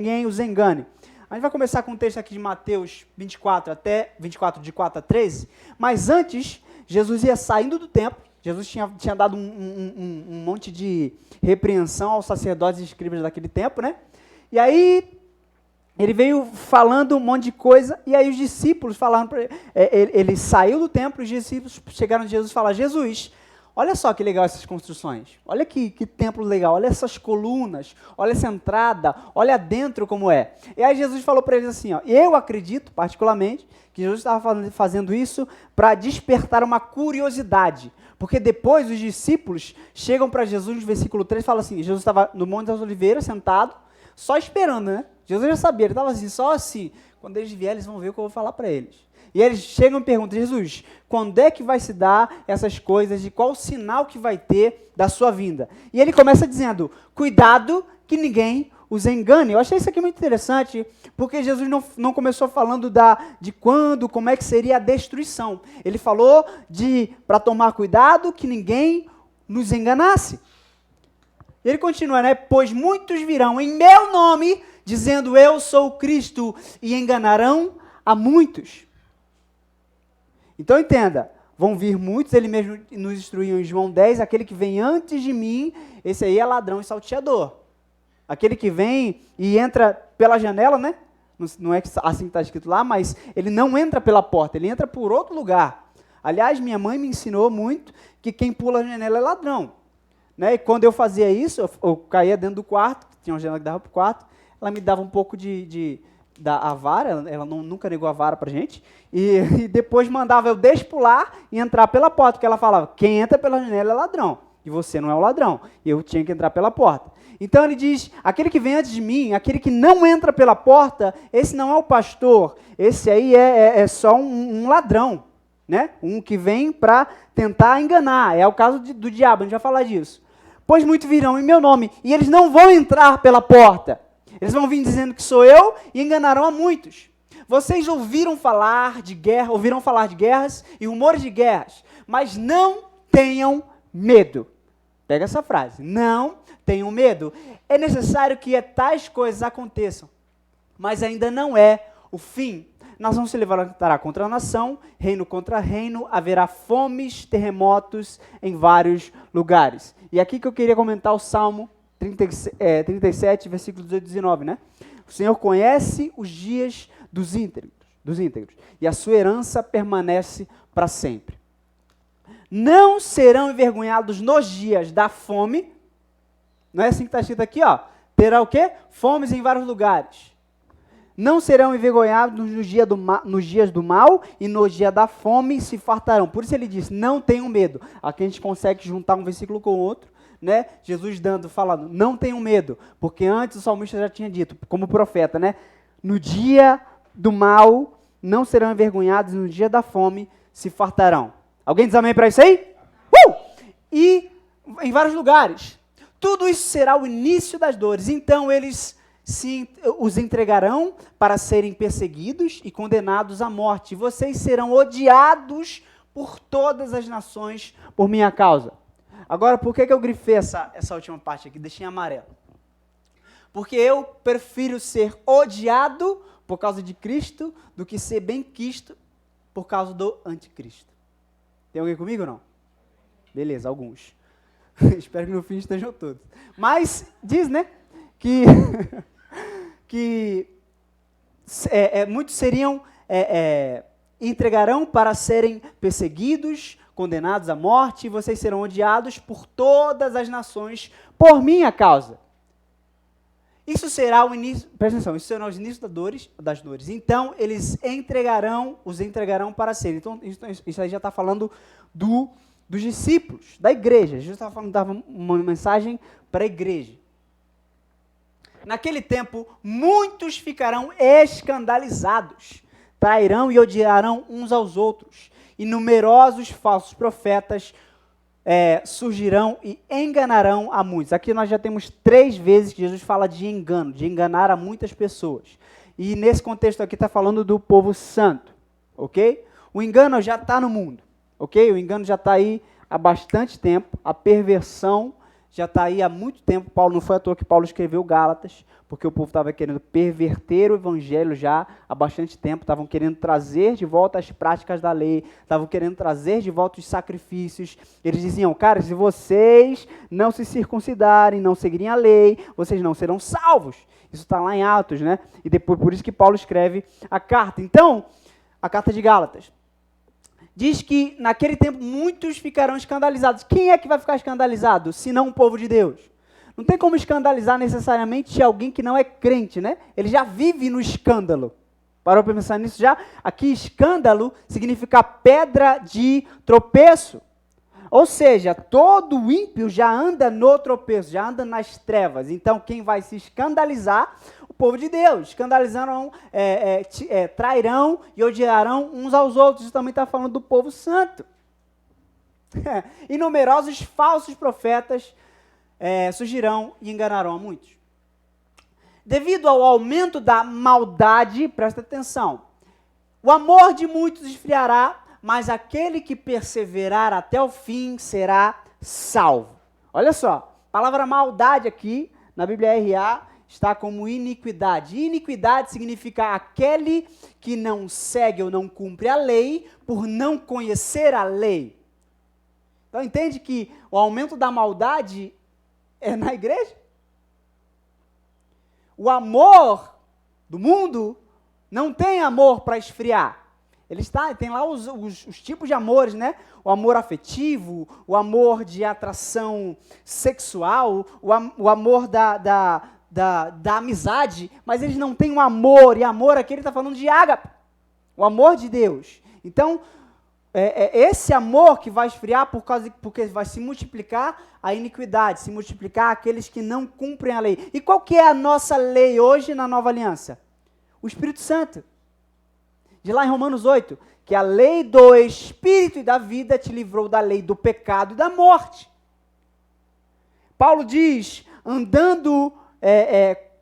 ninguém os engane. A gente vai começar com um texto aqui de Mateus 24, de 4 a 13, mas antes, Jesus ia saindo do templo, Jesus tinha dado um monte de repreensão aos sacerdotes e escribas daquele tempo, né? E aí, ele veio falando um monte de coisa, e aí os discípulos falaram para ele, ele saiu do templo, os discípulos chegaram de Jesus e falaram, Jesus, olha só que legal essas construções, olha que templo legal, olha essas colunas, olha essa entrada, olha dentro como é. E aí Jesus falou para eles assim, ó, eu acredito particularmente que Jesus estava fazendo isso para despertar uma curiosidade, porque depois os discípulos chegam para Jesus no versículo 3 e falam assim, Jesus estava no Monte das Oliveiras sentado, só esperando, né? Jesus já sabia, ele estava assim, só assim, quando eles vierem eles vão ver o que eu vou falar para eles. E eles chegam e perguntam, Jesus, quando é que vai se dar essas coisas, de qual sinal que vai ter da sua vinda? E ele começa dizendo, cuidado que ninguém os engane. Eu achei isso aqui muito interessante, porque Jesus não começou falando de quando, como é que seria a destruição. Ele falou para tomar cuidado que ninguém nos enganasse. E ele continua, né? Pois muitos virão em meu nome, dizendo eu sou o Cristo, e enganarão a muitos. Então entenda, vão vir muitos, ele mesmo nos instruiu em João 10, aquele que vem antes de mim, esse aí é ladrão e salteador. Aquele que vem e entra pela janela, né? Não é assim que está escrito lá, mas ele não entra pela porta, ele entra por outro lugar. Aliás, minha mãe me ensinou muito que quem pula a janela é ladrão. Né? E quando eu fazia isso, eu caía dentro do quarto, tinha uma janela que dava para o quarto, ela me dava um pouco a vara, ela nunca negou a vara pra gente, e depois mandava eu despular e entrar pela porta, porque ela falava, quem entra pela janela é ladrão, e você não é o ladrão, e eu tinha que entrar pela porta. Então ele diz, aquele que vem antes de mim, aquele que não entra pela porta, esse não é o pastor, esse aí é só um ladrão, né? Um que vem para tentar enganar, é o caso do diabo, a gente vai falar disso. Pois muitos virão em meu nome, e eles não vão entrar pela porta, eles vão vir dizendo que sou eu e enganarão a muitos. Vocês ouviram falar de guerras e rumores de guerras, mas não tenham medo. Pega essa frase, não tenham medo. É necessário que tais coisas aconteçam, mas ainda não é o fim. Nação se levantará contra a nação, reino contra reino, haverá fomes, terremotos em vários lugares. E aqui que eu queria comentar o Salmo 37, versículos 18 e 19, né? O Senhor conhece os dias dos íntegros, e a sua herança permanece para sempre. Não serão envergonhados nos dias da fome, não é assim que está escrito aqui, ó, terá o quê? Fomes em vários lugares. Não serão envergonhados nos dias do mal, e no dia da fome se fartarão. Por isso ele diz, não tenham medo. Aqui a gente consegue juntar um versículo com o outro, né? Jesus falando, não tenham medo, porque antes o salmista já tinha dito, como profeta, né? No dia do mal não serão envergonhados, no dia da fome se fartarão. Alguém diz amém para isso aí? E em vários lugares. Tudo isso será o início das dores. Então eles os entregarão para serem perseguidos e condenados à morte. E vocês serão odiados por todas as nações por minha causa. Agora, por que eu grifei essa última parte aqui? Deixei em amarelo. Porque eu prefiro ser odiado por causa de Cristo do que ser bem-quisto por causa do anticristo. Tem alguém comigo ou não? Beleza, alguns. Espero que no fim estejam todos. Mas diz, né, que muitos entregarão para serem perseguidos, condenados à morte, e vocês serão odiados por todas as nações por minha causa. Isso será o início, presta atenção, isso será o início das dores. Então, eles os entregarão para serem. Então, isso aí já está falando dos discípulos, da igreja. Jesus estava falando, dava uma mensagem para a igreja. Naquele tempo, muitos ficarão escandalizados, trairão e odiarão uns aos outros, e numerosos falsos profetas surgirão e enganarão a muitos. Aqui nós já temos 3 vezes que Jesus fala de engano, de enganar a muitas pessoas. E nesse contexto aqui está falando do povo santo, ok? O engano já está no mundo, ok? O engano já está aí há bastante tempo, a perversão já está aí há muito tempo. Paulo, não foi à toa que Paulo escreveu Gálatas, porque o povo estava querendo perverter o evangelho já há bastante tempo, estavam querendo trazer de volta as práticas da lei, estavam querendo trazer de volta os sacrifícios. Eles diziam, cara, se vocês não se circuncidarem, não seguirem a lei, vocês não serão salvos. Isso está lá em Atos, né? E depois, por isso que Paulo escreve a carta. Então, a carta de Gálatas diz que naquele tempo muitos ficarão escandalizados. Quem é que vai ficar escandalizado, se não o povo de Deus? Não tem como escandalizar necessariamente alguém que não é crente, né? Ele já vive no escândalo. Parou para pensar nisso já? Aqui escândalo significa pedra de tropeço. Ou seja, todo ímpio já anda no tropeço, já anda nas trevas. Então, quem vai se escandalizar? O povo de Deus. Escandalizarão, trairão e odiarão uns aos outros. Isso também está falando do povo santo. E numerosos falsos profetas surgirão e enganarão a muitos. Devido ao aumento da maldade, presta atenção, o amor de muitos esfriará, mas aquele que perseverar até o fim será salvo. Olha só, a palavra maldade aqui, na Bíblia RA, está como iniquidade. Iniquidade significa aquele que não segue ou não cumpre a lei por não conhecer a lei. Então entende que o aumento da maldade é na igreja? O amor do mundo não tem amor para esfriar. Tem lá os tipos de amores, né? O amor afetivo, o amor de atração sexual, o amor da amizade, mas eles não têm um amor, e amor aqui ele está falando de ágape, o amor de Deus. Então, esse amor que vai esfriar porque vai se multiplicar a iniquidade, se multiplicar aqueles que não cumprem a lei. E qual que é a nossa lei hoje na Nova Aliança? O Espírito Santo. De lá em Romanos 8, que a lei do Espírito e da vida te livrou da lei do pecado e da morte. Paulo diz, andando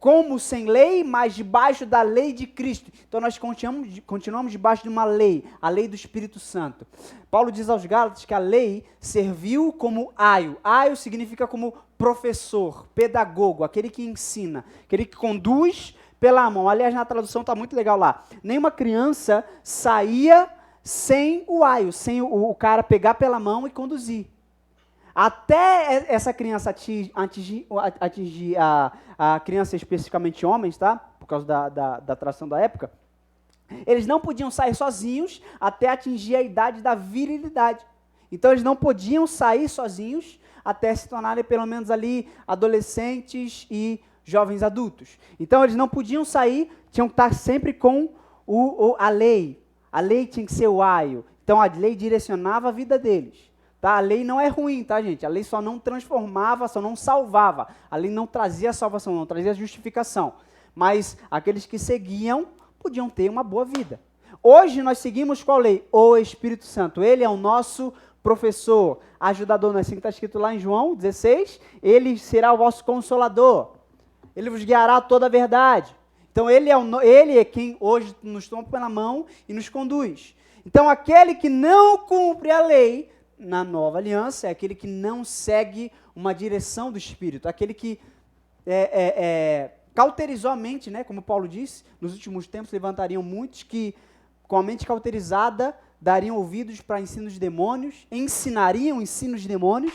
como sem lei, mas debaixo da lei de Cristo. Então nós continuamos debaixo de uma lei, a lei do Espírito Santo. Paulo diz aos Gálatas que a lei serviu como aio. Aio significa como professor, pedagogo, aquele que ensina, aquele que conduz pela mão. Aliás, na tradução está muito legal lá. Nenhuma criança saía sem o aio, sem o cara pegar pela mão e conduzir. Até essa criança atingir a criança, especificamente homens, tá? Por causa da atração da época, eles não podiam sair sozinhos até atingir a idade da virilidade. Então, eles não podiam sair sozinhos até se tornarem, pelo menos ali, adolescentes e jovens adultos. Então, eles não podiam sair, tinham que estar sempre com a lei. A lei tinha que ser o aio. Então, a lei direcionava a vida deles. Tá? A lei não é ruim, tá, gente? A lei só não transformava, só não salvava. A lei não trazia salvação, não trazia justificação. Mas aqueles que seguiam podiam ter uma boa vida. Hoje nós seguimos qual lei? O Espírito Santo. Ele é o nosso professor, ajudador. Não é assim que está escrito lá em João 16? Ele será o vosso consolador. Ele vos guiará a toda a verdade. Então ele é quem hoje nos toma pela mão e nos conduz. Então aquele que não cumpre a lei na nova aliança é aquele que não segue uma direção do Espírito, aquele que cauterizou a mente, né? Como Paulo disse, nos últimos tempos levantariam muitos que com a mente cauterizada dariam ouvidos para ensinos de demônios, ensinariam ensinos de demônios.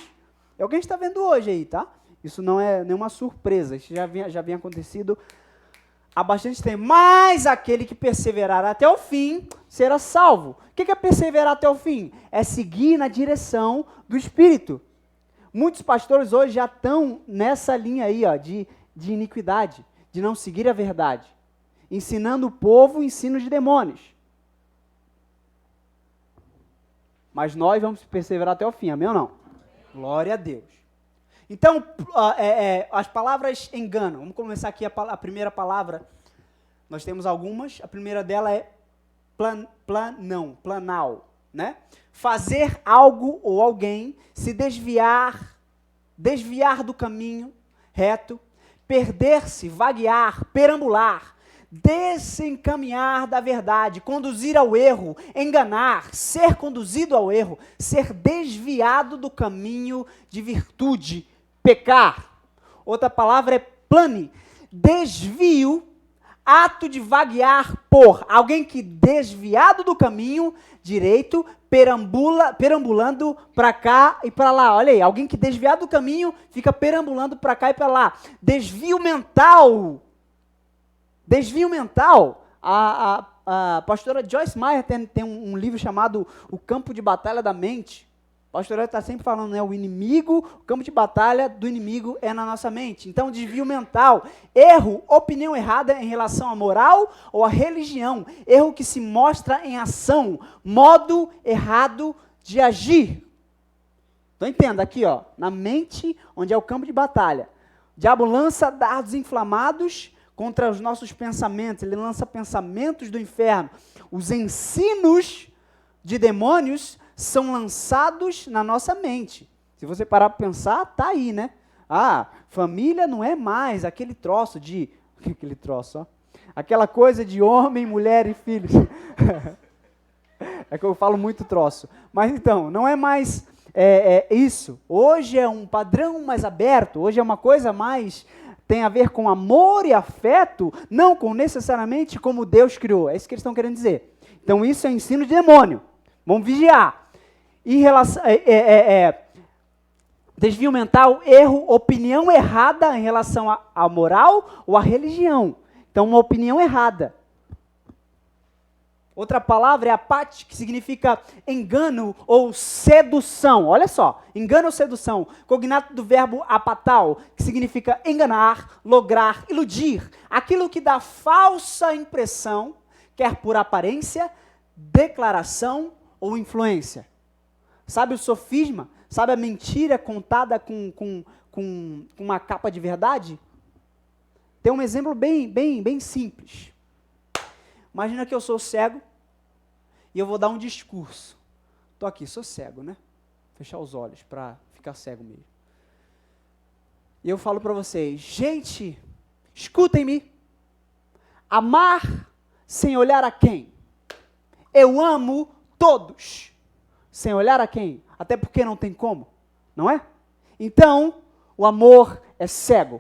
É o que a gente está vendo hoje aí, tá? Isso não é nenhuma surpresa, isso já vinha acontecido há bastante tempo. Mas aquele que perseverar até o fim será salvo. O que é perseverar até o fim? É seguir na direção do Espírito. Muitos pastores hoje já estão nessa linha aí, ó, de iniquidade, de não seguir a verdade, ensinando o povo ensinos de demônios. Mas nós vamos perseverar até o fim, amém ou não? Glória a Deus. Então, as palavras enganam. Vamos começar aqui a primeira palavra. Nós temos algumas. A primeira dela é planal, né? Fazer algo ou alguém se desviar do caminho reto, perder-se, vaguear, perambular, desencaminhar da verdade, conduzir ao erro, enganar, ser conduzido ao erro, ser desviado do caminho de virtude, pecar. Outra palavra é plane, desvio, ato de vaguear por. Alguém que desviado do caminho direito, perambulando para cá e para lá. Olha aí, alguém que desviado do caminho fica perambulando para cá e para lá. Desvio mental. Desvio mental. A pastora Joyce Meyer tem um livro chamado O Campo de Batalha da Mente. A pastora está sempre falando, né? O inimigo, o campo de batalha do inimigo é na nossa mente. Então, desvio mental, erro, opinião errada em relação à moral ou à religião. Erro que se mostra em ação, modo errado de agir. Então, entenda aqui, ó, na mente, onde é o campo de batalha. O diabo lança dardos inflamados contra os nossos pensamentos. Ele lança pensamentos do inferno. Os ensinos de demônios são lançados na nossa mente. Se você parar para pensar, tá aí, né? Ah, família não é mais aquele troço de... Aquele troço, ó. Aquela coisa de homem, mulher e filhos. É que eu falo muito troço. Mas então, não é mais isso. Hoje é um padrão mais aberto. Hoje é uma coisa mais... Tem a ver com amor e afeto, não com necessariamente como Deus criou. É isso que eles estão querendo dizer. Então, isso é ensino de demônio. Vamos vigiar. Em relação, desvio mental, erro, opinião errada em relação à moral ou à religião. Então, uma opinião errada. Outra palavra é apate, que significa engano ou sedução. Olha só, engano ou sedução. Cognato do verbo apatal, que significa enganar, lograr, iludir. Aquilo que dá falsa impressão, quer por aparência, declaração ou influência. Sabe o sofisma? Sabe a mentira contada com uma capa de verdade? Tem um exemplo bem simples. Imagina que eu sou cego e eu vou dar um discurso. Estou aqui, sou cego, né? Fechar os olhos para ficar cego mesmo. E eu falo para vocês, gente, escutem-me. Amar sem olhar a quem? Eu amo todos. Sem olhar a quem? Até porque não tem como, não é? Então, o amor é cego.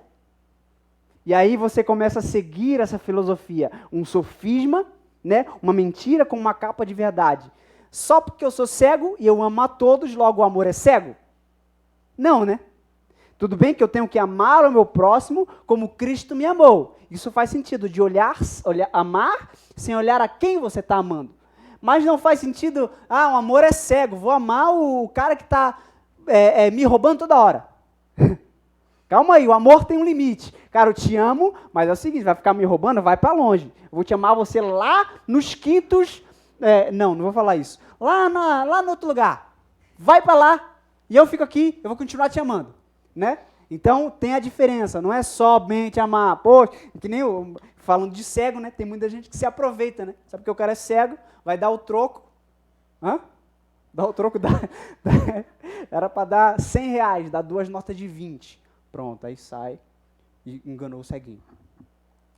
E aí você começa a seguir essa filosofia, um sofisma, né? Uma mentira com uma capa de verdade. Só porque eu sou cego e eu amo a todos, logo o amor é cego? Não, né? Tudo bem que eu tenho que amar o meu próximo como Cristo me amou. Isso faz sentido, de amar sem olhar a quem você está amando. Mas não faz sentido, o amor é cego, vou amar o cara que está me roubando toda hora. Calma aí, o amor tem um limite. Cara, eu te amo, mas é o seguinte, vai ficar me roubando, vai para longe. Eu vou te amar você lá nos quintos, não vou falar isso. Lá no outro lugar. Vai para lá e eu fico aqui, eu vou continuar te amando, né? Então, tem a diferença, não é somente amar. Pô, que nem eu, falando de cego, né? Tem muita gente que se aproveita, né? Sabe que o cara é cego, vai dar o troco. Dá o troco, era para dar R$100, dá 2 notas de 20. Pronto, aí sai e enganou o ceguinho.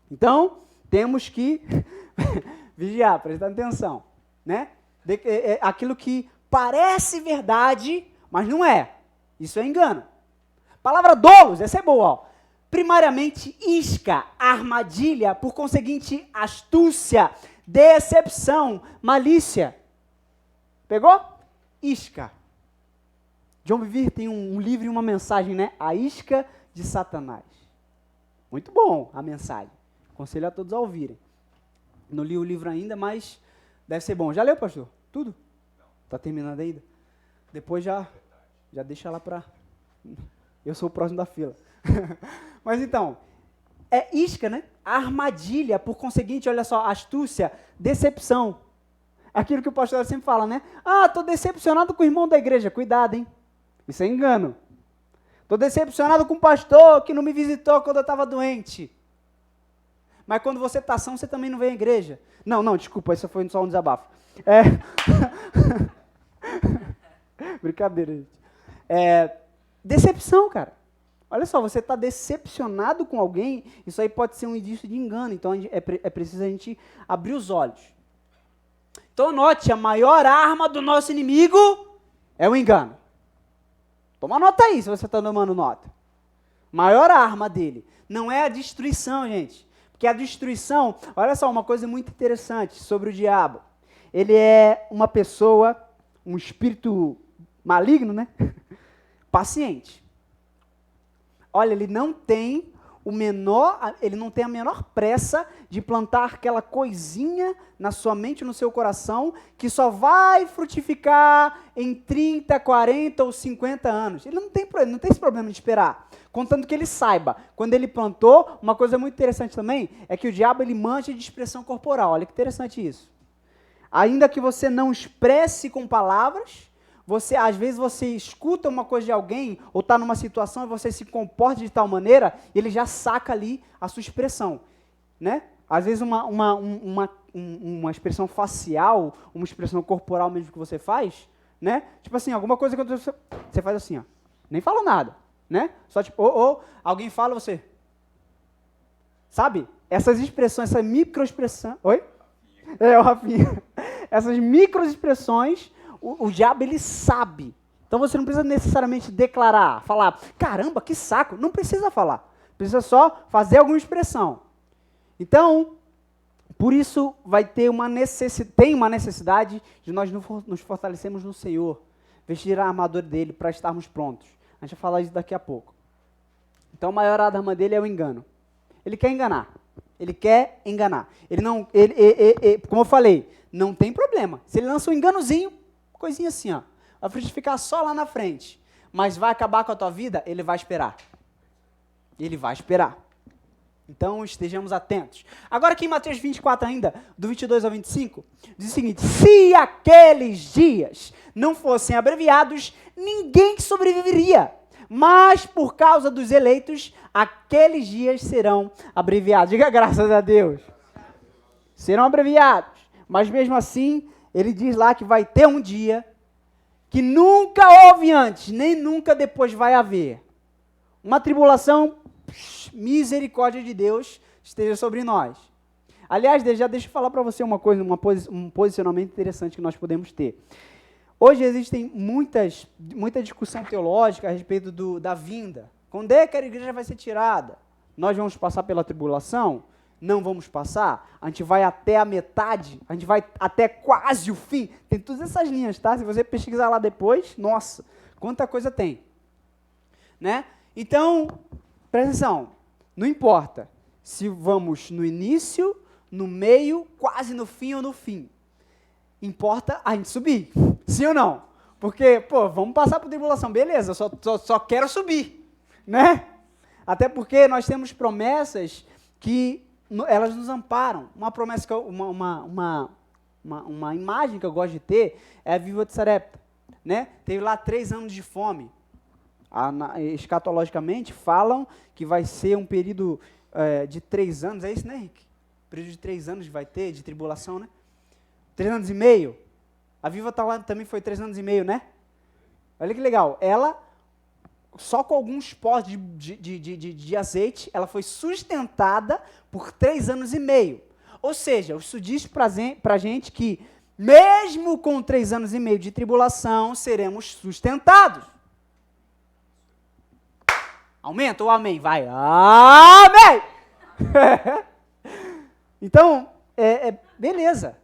Então, temos que vigiar, prestar atenção, né? Aquilo que parece verdade, mas não é. Isso é engano. Palavra dolos, essa é boa, ó. Primariamente, isca, armadilha, por conseguinte, astúcia, decepção, malícia. Pegou? Isca. John Bevere tem um livro e uma mensagem, né? A isca de Satanás. Muito bom a mensagem. Aconselho a todos a ouvirem. Não li o livro ainda, mas deve ser bom. Já leu, pastor? Tudo? Está terminando ainda? Depois já deixa lá para... Eu sou o próximo da fila. Mas então, é isca, né? Armadilha, por conseguinte, olha só, astúcia, decepção. Aquilo que o pastor sempre fala, né? Estou decepcionado com o irmão da igreja. Cuidado, hein? Isso é engano. Estou decepcionado com o pastor que não me visitou quando eu estava doente. Mas quando você está são, você também não vem à igreja. Não, desculpa, isso foi só um desabafo. Brincadeira, gente. Decepção, cara. Olha só, você está decepcionado com alguém, isso aí pode ser um indício de engano, então é preciso a gente abrir os olhos. Então anote, a maior arma do nosso inimigo é o engano. Toma nota aí, se você está tomando nota. Maior arma dele. Não é a destruição, gente. Porque a destruição, olha só, uma coisa muito interessante sobre o diabo. Ele é uma pessoa, um espírito maligno, né? Paciente. Olha, ele não tem a menor pressa de plantar aquela coisinha na sua mente, no seu coração, que só vai frutificar em 30, 40 ou 50 anos. Ele não tem esse problema de esperar. Contanto que ele saiba, quando ele plantou, uma coisa muito interessante também, é que o diabo ele manja de expressão corporal. Olha que interessante isso. Ainda que você não expresse com palavras, às vezes você escuta uma coisa de alguém, ou está numa situação e você se comporta de tal maneira, ele já saca ali a sua expressão, né? Às vezes uma expressão facial, uma expressão corporal mesmo que você faz, né? Tipo assim, alguma coisa que você faz assim, ó, nem fala nada, né? Só tipo, alguém fala, você... Sabe? Essas expressões, essa microexpressão... Oi? O Rafinha. Essas microexpressões... O diabo, ele sabe. Então, você não precisa necessariamente declarar, falar, caramba, que saco. Não precisa falar. Precisa só fazer alguma expressão. Então, por isso, tem uma necessidade de nós nos fortalecermos no Senhor, vestir a armadura dele para estarmos prontos. A gente vai falar isso daqui a pouco. Então, a maior arma dele é o engano. Ele quer enganar. Ele quer enganar. Como eu falei, não tem problema. Se ele lança um enganozinho, coisinha assim, ó, vai frutificar só lá na frente, mas vai acabar com a tua vida, ele vai esperar. Ele vai esperar. Então, estejamos atentos. Agora aqui em Mateus 24 ainda, do 22 ao 25, diz o seguinte, se aqueles dias não fossem abreviados, ninguém sobreviveria, mas por causa dos eleitos, aqueles dias serão abreviados. Diga graças a Deus. Serão abreviados, mas mesmo assim, ele diz lá que vai ter um dia que nunca houve antes, nem nunca depois vai haver. Uma tribulação, misericórdia de Deus, esteja sobre nós. Aliás, já deixa eu falar para você uma coisa, um posicionamento interessante que nós podemos ter. Hoje existem muita discussão teológica a respeito da vinda. Quando é que a igreja vai ser tirada? Nós vamos passar pela tribulação? Não vamos passar, a gente vai até a metade, a gente vai até quase o fim. Tem todas essas linhas, tá? Se você pesquisar lá depois, nossa, quanta coisa tem. Né? Então, presta atenção, não importa se vamos no início, no meio, quase no fim ou no fim. Importa a gente subir, sim ou não? Porque, vamos passar por tribulação, beleza, eu só quero subir, né? Até porque nós temos promessas que elas nos amparam. Uma promessa, uma imagem que eu gosto de ter é a viúva de Sarepta, né? Teve lá 3 anos de fome. Escatologicamente falam que vai ser um período de 3 anos, é isso, né, Henrique? Período de 3 anos vai ter, de tribulação, né? 3 anos e meio. A viúva tá lá também foi 3 anos e meio, né? Olha que legal. Ela, só com alguns pós de azeite, ela foi sustentada por 3 anos e meio. Ou seja, isso diz para a gente que, mesmo com 3 anos e meio de tribulação, seremos sustentados. Aumenta o amém, vai. Amém! Então, beleza.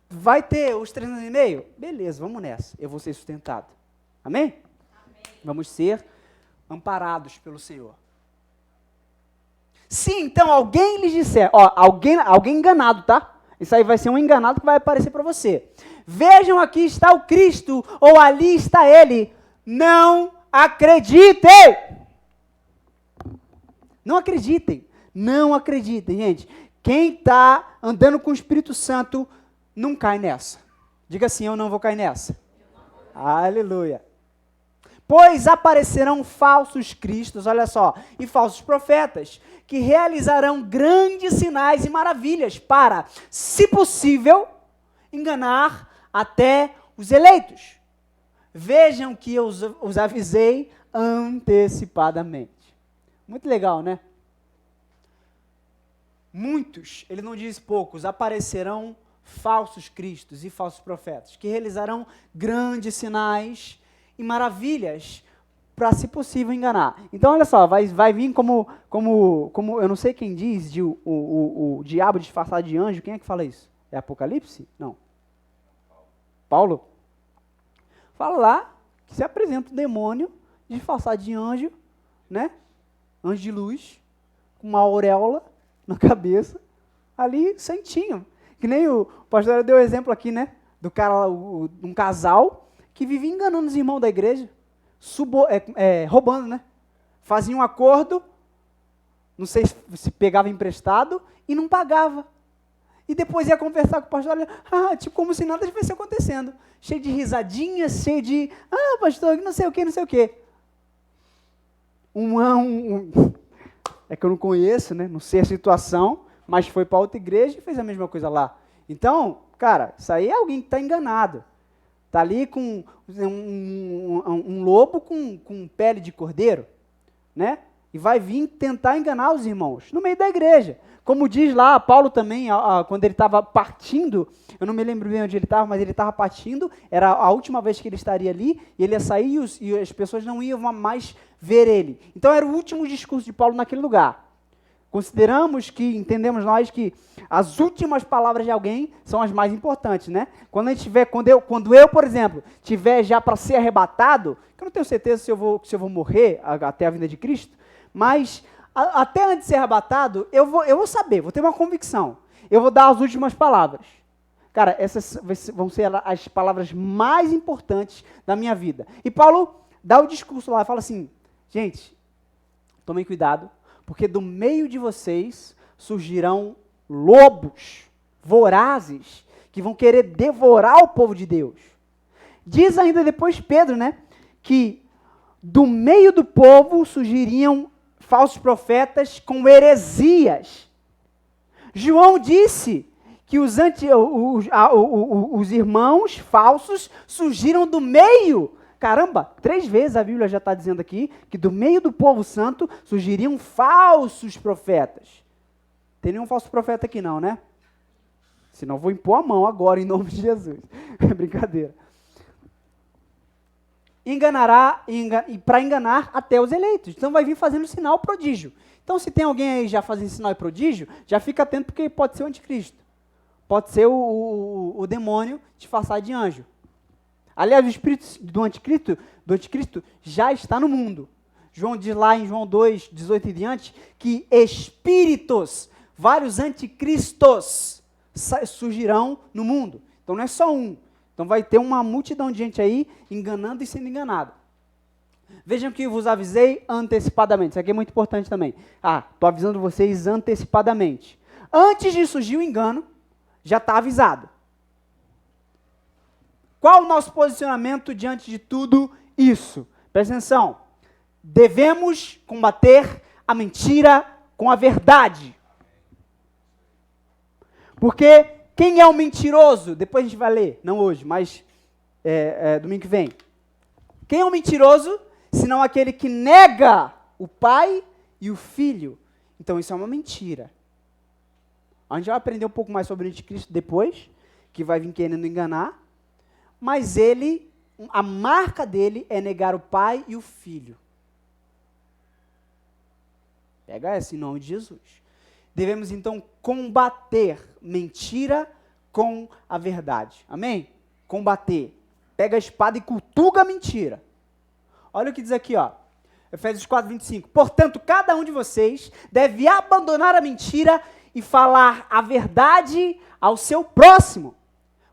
Vai ter os 3 anos e meio? Beleza, vamos nessa. Eu vou ser sustentado. Amém? Amém. Vamos ser amparados pelo Senhor. Se então alguém lhes disser, alguém enganado, tá? Isso aí vai ser um enganado que vai aparecer para você. Vejam, aqui está o Cristo, ou ali está ele. Não acreditem! Não acreditem. Não acreditem, gente. Quem está andando com o Espírito Santo não cai nessa. Diga assim, eu não vou cair nessa. Aleluia. Pois aparecerão falsos cristos, olha só, e falsos profetas, que realizarão grandes sinais e maravilhas para, se possível, enganar até os eleitos. Vejam que eu os avisei antecipadamente. Muito legal, né? Muitos, ele não diz poucos, aparecerão falsos cristos e falsos profetas, que realizarão grandes sinais e maravilhas para, se possível, enganar. Então, olha só, vai vir como eu não sei quem diz, o diabo disfarçado de anjo. Quem é que fala isso? É Apocalipse? Não. Paulo? Fala lá que se apresenta o demônio disfarçado de anjo, né? Anjo de luz, com uma auréola na cabeça, ali, santinho. Que nem o pastor deu o exemplo aqui, né? Do cara, um casal que vivia enganando os irmãos da igreja, roubando, né? Fazia um acordo, não sei se pegava emprestado, e não pagava. E depois ia conversar com o pastor, olha, tipo como se nada estivesse acontecendo. Cheio de risadinhas, cheio de, pastor, não sei o quê, não sei o quê. É que eu não conheço, né? Não sei a situação, mas foi para outra igreja e fez a mesma coisa lá. Então, cara, isso aí é alguém que está enganado. Está ali com um lobo com pele de cordeiro, né? E vai vir tentar enganar os irmãos no meio da igreja. Como diz lá, Paulo também, quando ele estava partindo, eu não me lembro bem onde ele estava, mas ele estava partindo, era a última vez que ele estaria ali, e ele ia sair e as pessoas não iam mais ver ele. Então era o último discurso de Paulo naquele lugar. Entendemos nós que as últimas palavras de alguém são as mais importantes, né? Quando eu, por exemplo, tiver já para ser arrebatado, que eu não tenho certeza se eu vou morrer até a vinda de Cristo, mas até antes de ser arrebatado, eu vou saber, vou ter uma convicção. Eu vou dar as últimas palavras. Cara, essas vão ser as palavras mais importantes da minha vida. E Paulo dá o discurso lá, fala assim, gente, tomem cuidado, porque do meio de vocês surgirão lobos vorazes que vão querer devorar o povo de Deus. Diz ainda depois Pedro, né, que do meio do povo surgiriam falsos profetas com heresias. João disse que os irmãos falsos surgiram do meio. Caramba, 3 vezes a Bíblia já está dizendo aqui que do meio do povo santo surgiriam falsos profetas. Tem nenhum falso profeta aqui não, né? Senão vou impor a mão agora em nome de Jesus. É brincadeira. Enganará, para enganar até os eleitos. Então vai vir fazendo sinal prodígio. Então se tem alguém aí já fazendo sinal e prodígio, já fica atento porque pode ser o anticristo. Pode ser o demônio disfarçado de anjo. Aliás, o espírito do anticristo já está no mundo. João diz lá em João 2, 18 e diante, que espíritos, vários anticristos surgirão no mundo. Então não é só um. Então vai ter uma multidão de gente aí enganando e sendo enganada. Vejam que eu vos avisei antecipadamente. Isso aqui é muito importante também. Estou avisando vocês antecipadamente. Antes de surgir o engano, já está avisado. Qual o nosso posicionamento diante de tudo isso? Presta atenção. Devemos combater a mentira com a verdade. Porque quem é o mentiroso? Depois a gente vai ler, não hoje, mas domingo que vem. Quem é o mentiroso, senão aquele que nega o pai e o filho? Então isso é uma mentira. A gente vai aprender um pouco mais sobre o anticristo depois, que vai vir querendo enganar. Mas a marca dele é negar o pai e o filho. Pega essa em nome de Jesus. Devemos então combater mentira com a verdade. Amém? Combater. Pega a espada e cultuga a mentira. Olha o que diz aqui, ó. Efésios 4, 25. Portanto, cada um de vocês deve abandonar a mentira e falar a verdade ao seu próximo,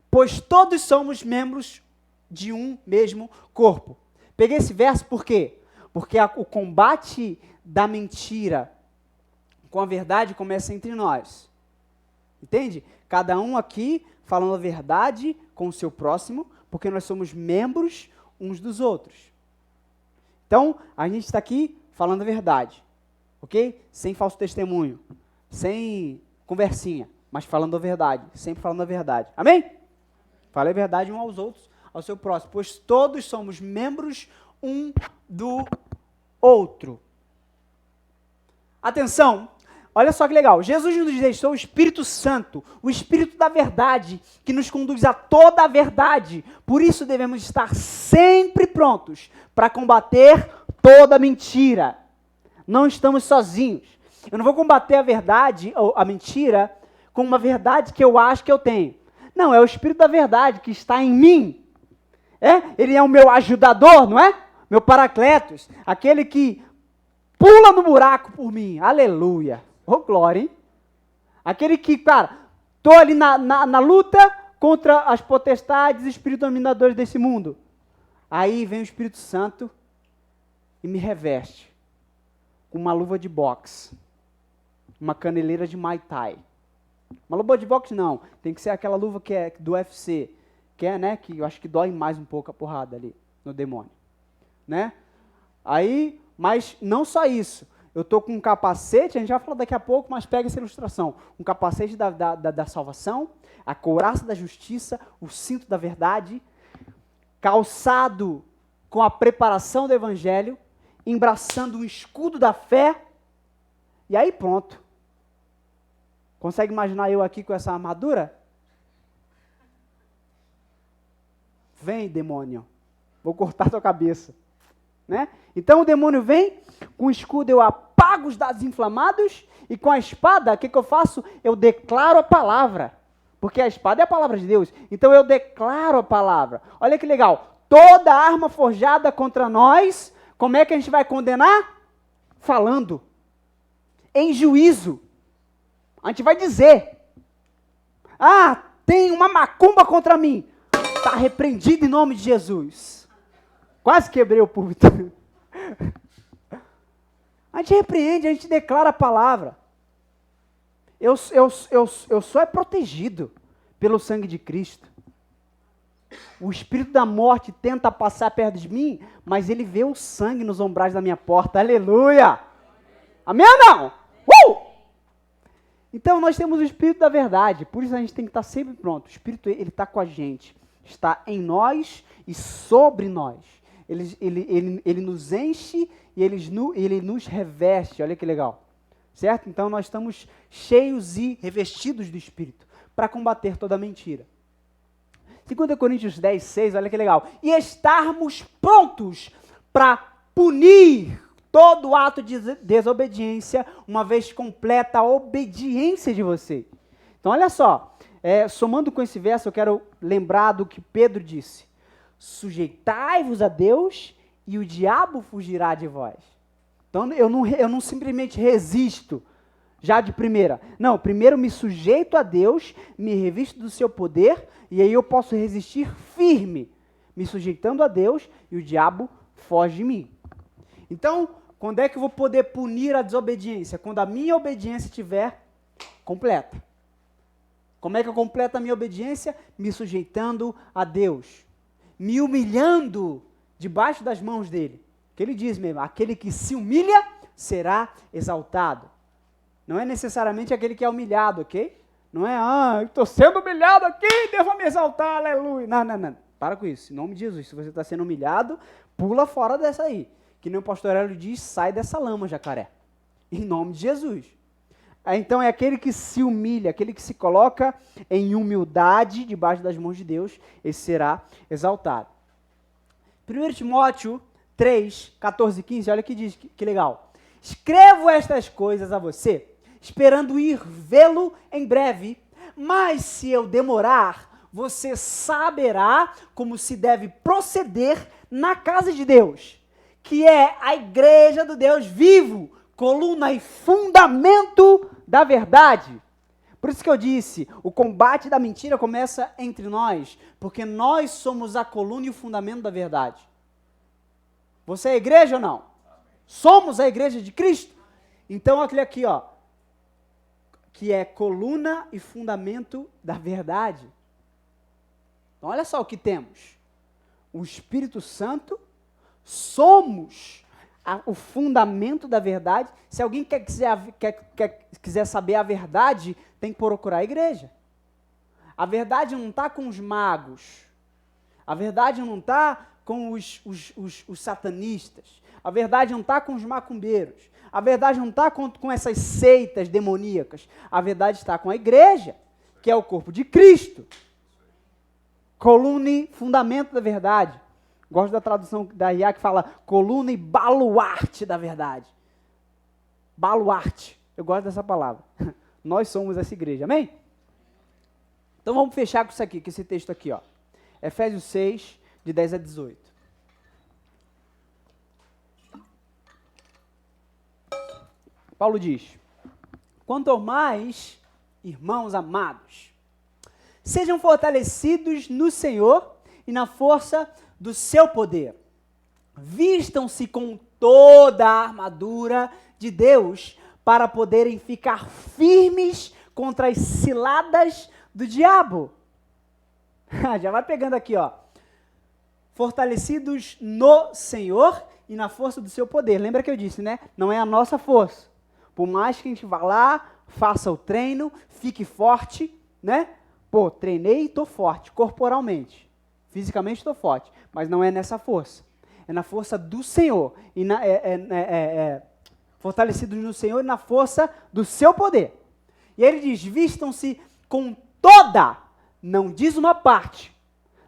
pois todos somos membros de um mesmo corpo. Peguei esse verso por quê? Porque o combate da mentira com a verdade começa entre nós. Entende? Cada um aqui falando a verdade com o seu próximo, porque nós somos membros uns dos outros. Então, a gente está aqui falando a verdade, ok? Sem falso testemunho, sem conversinha, mas falando a verdade, sempre falando a verdade. Amém? Fale a verdade um aos outros, ao seu próximo, pois todos somos membros um do outro. Atenção, olha só que legal, Jesus nos deixou o Espírito Santo, o Espírito da verdade, que nos conduz a toda a verdade. Por isso devemos estar sempre prontos para combater toda mentira. Não estamos sozinhos. Eu não vou combater a verdade, ou a mentira, com uma verdade que eu acho que eu tenho. Não, é o Espírito da verdade que está em mim. Ele é o meu ajudador, não é? Meu paracletos, aquele que pula no buraco por mim. Aleluia. Oh, glória, hein? Aquele que, cara, estou ali na luta contra as potestades e espíritos dominadores desse mundo. Aí vem o Espírito Santo e me reveste com uma luva de boxe, uma caneleira de Muay Thai. Uma luva de boxe não, tem que ser aquela luva que é do UFC, que é, né, que eu acho que dói mais um pouco a porrada ali no demônio, né? Aí, mas não só isso, eu estou com um capacete, a gente vai falar daqui a pouco, mas pega essa ilustração, um capacete da salvação, a couraça da justiça, o cinto da verdade, calçado com a preparação do evangelho, embraçando um escudo da fé, e aí pronto. Consegue imaginar eu aqui com essa armadura? Vem, demônio, vou cortar tua cabeça. Né? Então o demônio vem, com o escudo eu apago os dados inflamados, e com a espada, o que eu faço? Eu declaro a palavra, porque a espada é a palavra de Deus, então eu declaro a palavra. Olha que legal, toda arma forjada contra nós, como é que a gente vai condenar? Falando, em juízo, a gente vai dizer, tem uma macumba contra mim, está repreendido em nome de Jesus. Quase quebrei o púlpito. A gente repreende, a gente declara a palavra. Eu sou protegido pelo sangue de Cristo. O espírito da morte tenta passar perto de mim, mas ele vê o sangue nos umbrais da minha porta. Aleluia! Amém ou não? Então nós temos o espírito da verdade, por isso a gente tem que estar sempre pronto. O espírito, ele está com a gente, está em nós e sobre nós. Ele nos enche e ele nos reveste, olha que legal, certo? Então nós estamos cheios e revestidos do Espírito para combater toda mentira. 2 Coríntios 10, 6, olha que legal. E estarmos prontos para punir todo ato de desobediência, uma vez completa a obediência de vocês. Então olha só, somando com esse verso, eu quero lembrar do que Pedro disse. Sujeitai-vos a Deus e o diabo fugirá de vós. Então eu não simplesmente resisto já de primeira. Não, primeiro me sujeito a Deus, me revisto do seu poder e aí eu posso resistir firme, me sujeitando a Deus e o diabo foge de mim. Então, quando é que eu vou poder punir a desobediência? Quando a minha obediência estiver completa. Como é que eu completo a minha obediência? Me sujeitando a Deus. Me humilhando debaixo das mãos dele. Que ele diz mesmo, aquele que se humilha será exaltado. Não é necessariamente aquele que é humilhado, ok? Não é, eu estou sendo humilhado aqui, Deus vai me exaltar, aleluia. Não. Para com isso, em nome de Jesus. Se você está sendo humilhado, pula fora dessa aí. Que nem o pastor Hélio diz, sai dessa lama, jacaré. Em nome de Jesus. Então é aquele que se humilha, aquele que se coloca em humildade debaixo das mãos de Deus, esse será exaltado. 1 Timóteo 3, 14 e 15, olha que diz, que legal. Escrevo estas coisas a você, esperando ir vê-lo em breve, mas se eu demorar, você saberá como se deve proceder na casa de Deus, que é a igreja do Deus vivo, coluna e fundamento da verdade. Por isso que eu disse, o combate da mentira começa entre nós, porque nós somos a coluna e o fundamento da verdade. Você é a igreja ou não? Somos a igreja de Cristo? Então aquele aqui, ó, que é coluna e fundamento da verdade. Então olha só o que temos. O Espírito Santo, somos o fundamento da verdade. Se alguém quiser saber a verdade, tem que procurar a igreja. A verdade não está com os magos. A verdade não está com os satanistas. A verdade não está com os macumbeiros. A verdade não está com essas seitas demoníacas. A verdade está com a igreja, que é o corpo de Cristo. Coluna e fundamento da verdade. Gosto da tradução da IA que fala coluna e baluarte da verdade. Baluarte. Eu gosto dessa palavra. Nós somos essa igreja, amém? Então vamos fechar com isso aqui, com esse texto aqui, ó. Efésios 6, de 10 a 18. Paulo diz: quanto ao mais, irmãos amados, sejam fortalecidos no Senhor e na força do seu poder. Vistam-se com toda a armadura de Deus para poderem ficar firmes contra as ciladas do diabo. Já vai pegando aqui, ó. Fortalecidos no Senhor e na força do seu poder. Lembra que eu disse, né? Não é a nossa força. Por mais que a gente vá lá, faça o treino, fique forte, né? Pô, treinei e tô forte, corporalmente. Fisicamente estou forte, mas não é nessa força. É na força do Senhor. E fortalecidos no Senhor e na força do seu poder. E ele diz, vistam-se com toda, não diz uma parte.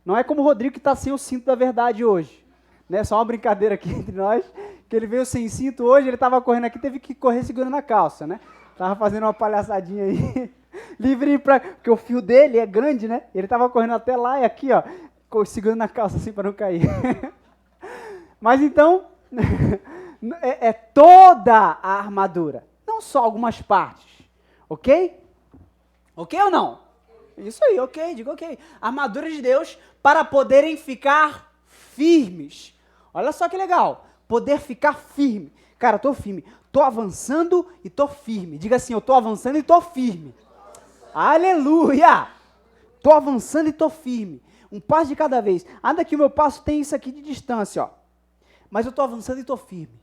Não é como o Rodrigo que está sem o cinto da verdade hoje. Né? Só uma brincadeira aqui entre nós, que ele veio sem cinto hoje, ele estava correndo aqui, teve que correr segurando a calça, né? Tava fazendo uma palhaçadinha aí. Livre para, porque o fio dele é grande, né? Ele estava correndo até lá e aqui, ó, segurando na calça assim para não cair. Mas então, é toda a armadura, não só algumas partes, ok? Ok ou não? Isso aí, ok, diga ok. Armadura de Deus para poderem ficar firmes. Olha só que legal, poder ficar firme. Cara, tô firme, tô avançando e tô firme. Diga assim, eu tô avançando e tô firme. Aleluia! Tô avançando e tô firme. Um passo de cada vez. Ainda que o meu passo tem isso aqui de distância, ó. Mas eu tô avançando e tô firme.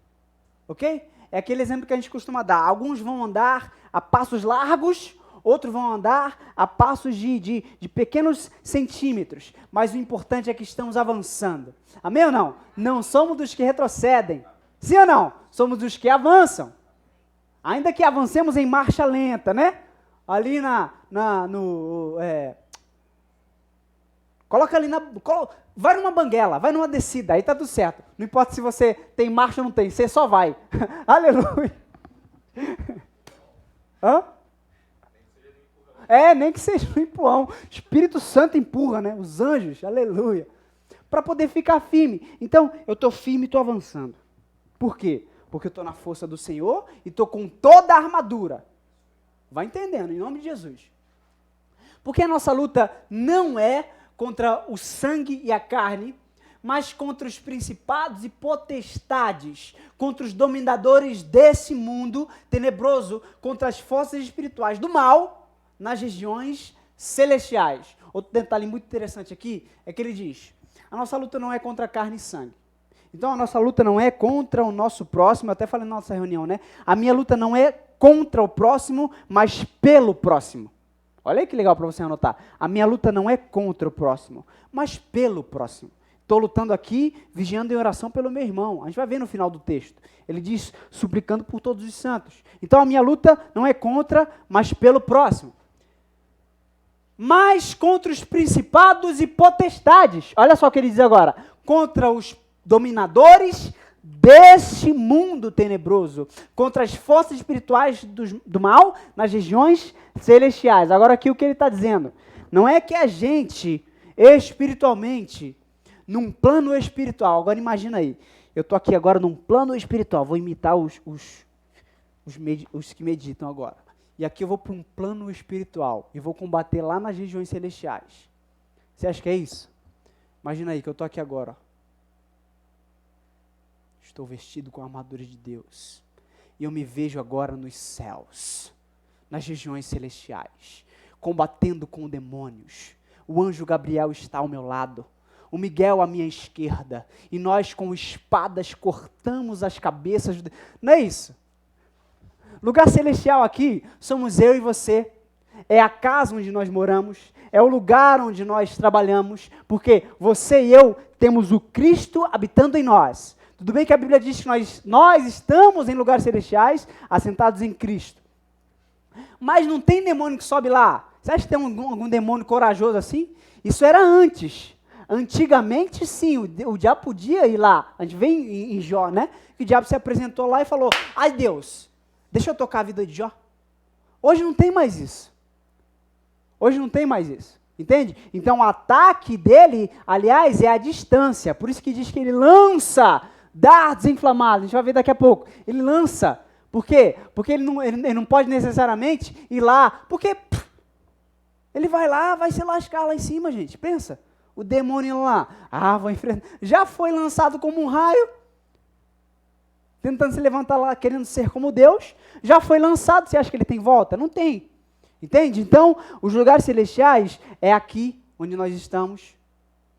Ok? É aquele exemplo que a gente costuma dar. Alguns vão andar a passos largos, outros vão andar a passos de pequenos centímetros. Mas o importante é que estamos avançando. Amém ou não? Não somos dos que retrocedem. Sim ou não? Somos dos que avançam. Ainda que avancemos em marcha lenta, né? Ali coloca ali vai numa banguela, vai numa descida, aí tá tudo certo. Não importa se você tem marcha ou não tem, você só vai. Aleluia. Hã? Nem que seja um empurrão. Espírito Santo empurra, né? Os anjos, aleluia. Para poder ficar firme. Então, eu estou firme e estou avançando. Por quê? Porque eu estou na força do Senhor e estou com toda a armadura. Vai entendendo, em nome de Jesus. Porque a nossa luta não é contra o sangue e a carne, mas contra os principados e potestades, contra os dominadores desse mundo tenebroso, contra as forças espirituais do mal nas regiões celestiais. Outro detalhe muito interessante aqui é que ele diz, a nossa luta não é contra carne e sangue. Então a nossa luta não é contra o nosso próximo, eu até falei na nossa reunião, né? A minha luta não é contra o próximo, mas pelo próximo. Olha aí que legal para você anotar. A minha luta não é contra o próximo, mas pelo próximo. Estou lutando aqui, vigiando em oração pelo meu irmão. A gente vai ver no final do texto. Ele diz, suplicando por todos os santos. Então a minha luta não é contra, mas pelo próximo. Mas contra os principados e potestades. Olha só o que ele diz agora. Contra os dominadores deste mundo tenebroso, contra as forças espirituais do mal nas regiões celestiais. Agora aqui o que ele está dizendo, não é que a gente espiritualmente, num plano espiritual, agora imagina aí, eu estou aqui agora num plano espiritual, vou imitar os que meditam agora, e aqui eu vou para um plano espiritual, e vou combater lá nas regiões celestiais. Você acha que é isso? Imagina aí que eu estou aqui agora, ó. Estou vestido com a armadura de Deus. E eu me vejo agora nos céus, nas regiões celestiais, combatendo com demônios. O anjo Gabriel está ao meu lado, o Miguel à minha esquerda, e nós com espadas cortamos as cabeças. Não é isso? Lugar celestial aqui somos eu e você. É a casa onde nós moramos, é o lugar onde nós trabalhamos, porque você e eu temos o Cristo habitando em nós. Tudo bem que a Bíblia diz que nós estamos em lugares celestiais, assentados em Cristo. Mas não tem demônio que sobe lá. Você acha que tem algum demônio corajoso assim? Isso era antes. Antigamente, sim, o diabo podia ir lá. A gente vê em Jó, né? Que o diabo se apresentou lá e falou, ai Deus, deixa eu tocar a vida de Jó. Hoje não tem mais isso. Hoje não tem mais isso. Entende? Então o ataque dele, aliás, é a distância. Por isso que diz que ele lança dardos inflamados. A gente vai ver daqui a pouco. Ele lança. Por quê? Porque ele não pode necessariamente ir lá. Porque ele vai lá, vai se lascar lá em cima, gente. Pensa. O demônio lá. Vou enfrentar. Já foi lançado como um raio. Tentando se levantar lá, querendo ser como Deus. Já foi lançado. Você acha que ele tem volta? Não tem. Entende? Então, os lugares celestiais é aqui onde nós estamos.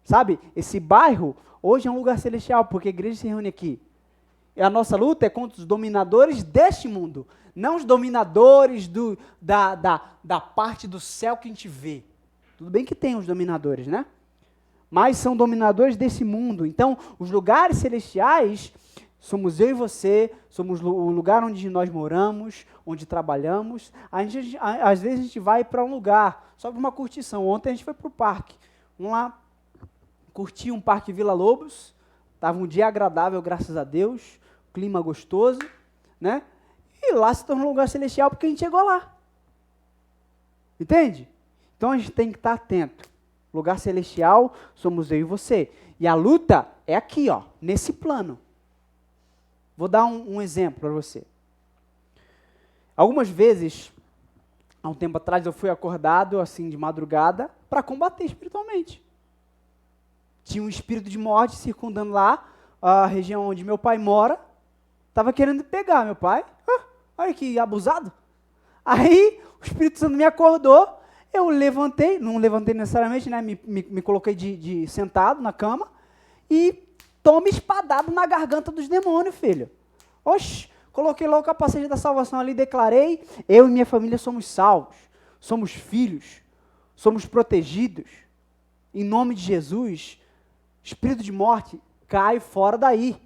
Sabe? Esse bairro hoje é um lugar celestial, porque a igreja se reúne aqui. E a nossa luta é contra os dominadores deste mundo. Não os dominadores da parte do céu que a gente vê. Tudo bem que tem os dominadores, né? Mas são dominadores desse mundo. Então, os lugares celestiais somos eu e você, somos o lugar onde nós moramos, onde trabalhamos. Às vezes a gente vai para um lugar, só para uma curtição. Ontem a gente foi para o parque. Vamos lá curtir um parque Vila Lobos. Estava um dia agradável, graças a Deus. Clima gostoso, né? E lá se tornou um lugar celestial porque a gente chegou lá. Entende? Então a gente tem que estar atento. Lugar celestial somos eu e você. E a luta é aqui, ó, nesse plano. Vou dar um exemplo para você. Algumas vezes, há um tempo atrás, eu fui acordado, assim, de madrugada, para combater espiritualmente. Tinha um espírito de morte circundando lá, a região onde meu pai mora, estava querendo pegar meu pai. Olha que abusado. Aí, o Espírito Santo me acordou, eu levantei, não levantei necessariamente, né, me coloquei de sentado na cama, e tome espadado na garganta dos demônios, filho. Oxi, coloquei logo o capacete da salvação ali, declarei, eu e minha família somos salvos, somos filhos, somos protegidos. Em nome de Jesus, espírito de morte, cai fora daí.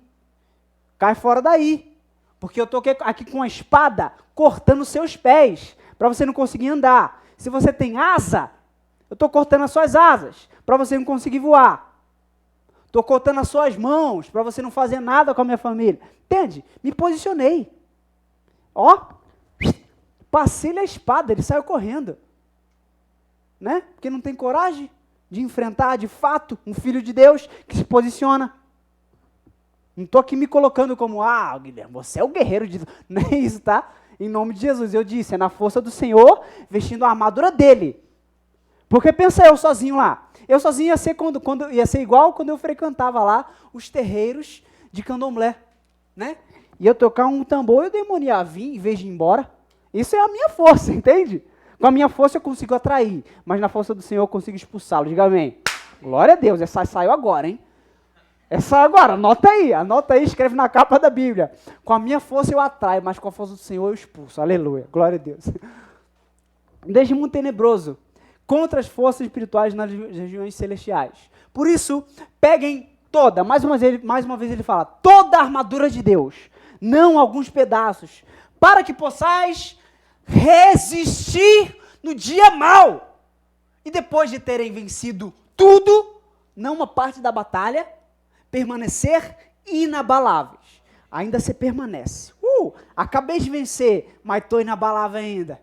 Cai fora daí. Porque eu estou aqui com a espada, cortando os seus pés, para você não conseguir andar. Se você tem asa, eu estou cortando as suas asas, para você não conseguir voar. Estou cortando as suas mãos para você não fazer nada com a minha família. Entende? Me posicionei. Ó, passei-lhe a espada, ele saiu correndo. Né? Porque não tem coragem de enfrentar, de fato, um filho de Deus que se posiciona. Não estou aqui me colocando como, Guilherme, você é o guerreiro de Deus. Não é isso, tá? Em nome de Jesus, eu disse, é na força do Senhor, vestindo a armadura dele. Porque pensa eu sozinho lá. Eu sozinho ia ser, ia ser igual quando eu frequentava lá os terreiros de candomblé, né? Ia tocar um tambor e o demônio ia vir em vez de ir embora. Isso é a minha força, entende? Com a minha força eu consigo atrair, mas na força do Senhor eu consigo expulsá-lo. Diga amém. Glória a Deus, essa saiu agora, hein? Essa agora, anota aí, escreve na capa da Bíblia. Com a minha força eu atraio, mas com a força do Senhor eu expulso. Aleluia, glória a Deus. Desde muito tenebroso, contra as forças espirituais nas regiões celestiais. Por isso, peguem toda, mais uma vez ele fala, toda a armadura de Deus, não alguns pedaços, para que possais resistir no dia mau. E depois de terem vencido tudo, não uma parte da batalha, permanecer inabaláveis. Ainda você permanece. Acabei de vencer, mas estou inabalável ainda.